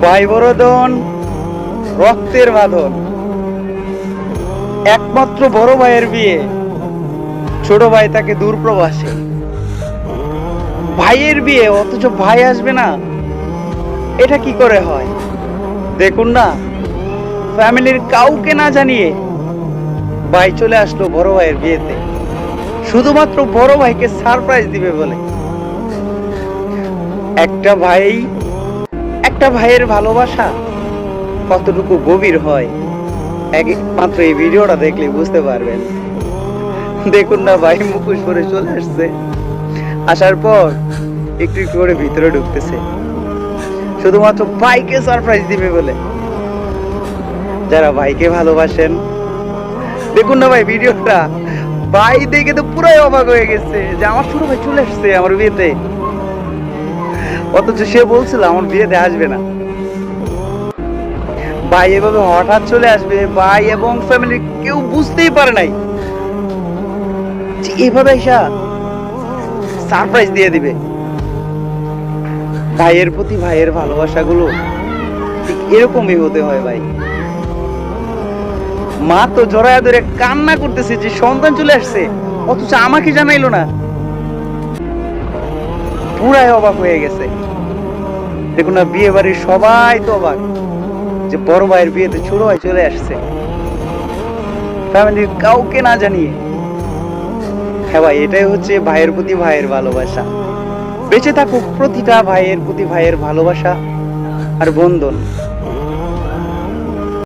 ভাই বরদন রক্তের বাঁধন, একমাত্র বড় ভাইয়ের বিয়ে, ছোট ভাই তাকে দূর প্রবাসে। ভাইয়ের বিয়ে অথচ ভাই আসবে না, এটা কি করে হয়? দেখুন না, ফ্যামিলির কাউকে না জানিয়ে ভাই চলে আসলো বড় ভাইয়ের বিয়েতে, শুধুমাত্র বড় ভাইকে সারপ্রাইজ দিবে বলে। একটা ভাই, একটা ভাইয়ের ভালোবাসা কতটুকু গভীর হয় একমাত্র এই ভিডিওটা দেখলে বুঝতে পারবেন। দেখুন না, ভাই মুখোশ পরে চলে আসছে, আসার পর একটু একটু করে ভিতরে ঢুকতেছে, শুধুমাত্র ভাইকে সারপ্রাইজ দিবে বলে। যারা ভাইকে ভালোবাসেন, দেখুন না ভাই ভিডিওটা, ভাই দেখে তো পুরাই অবাক হয়ে গেছে যে আমার ছোট ভাই চলে আসছে আমার বিয়েতে, অথচ সে বলছিল আমার বিয়েতে আসবে না। ভাই এভাবে হঠাৎ চলে আসবে, ভাই এবং ফ্যামিলি কেউ বুঝতেই পারে নাই যে এভাবে এসা সারপ্রাইজ দিয়ে দিবে। ভাইয়ের প্রতি ভাইয়ের ভালোবাসাগুলো ঠিক এরকমই হতে হয় ভাই। মা তো জড়ায় ধরে কান্না করতেছে যে সন্তান চলে আসছে, অথচ আমাকে জানাইলো না। পুরাই অবাক হয়ে গেছে। দেখুন না, বিয়ে বাড়ির সবাই তো অবাক যে বড় ভাইয়ের বিয়েতে ছোট ভাই চলে আসছে, ফ্যামিলির কাউকে না জানিয়ে। হ্যাঁ ভাই, এটাই হচ্ছে ভাইয়ের প্রতি ভাইয়ের ভালোবাসা। বেঁচে থাকুক প্রতিটা ভাইয়ের প্রতি ভাইয়ের ভালোবাসা আর বন্ধন।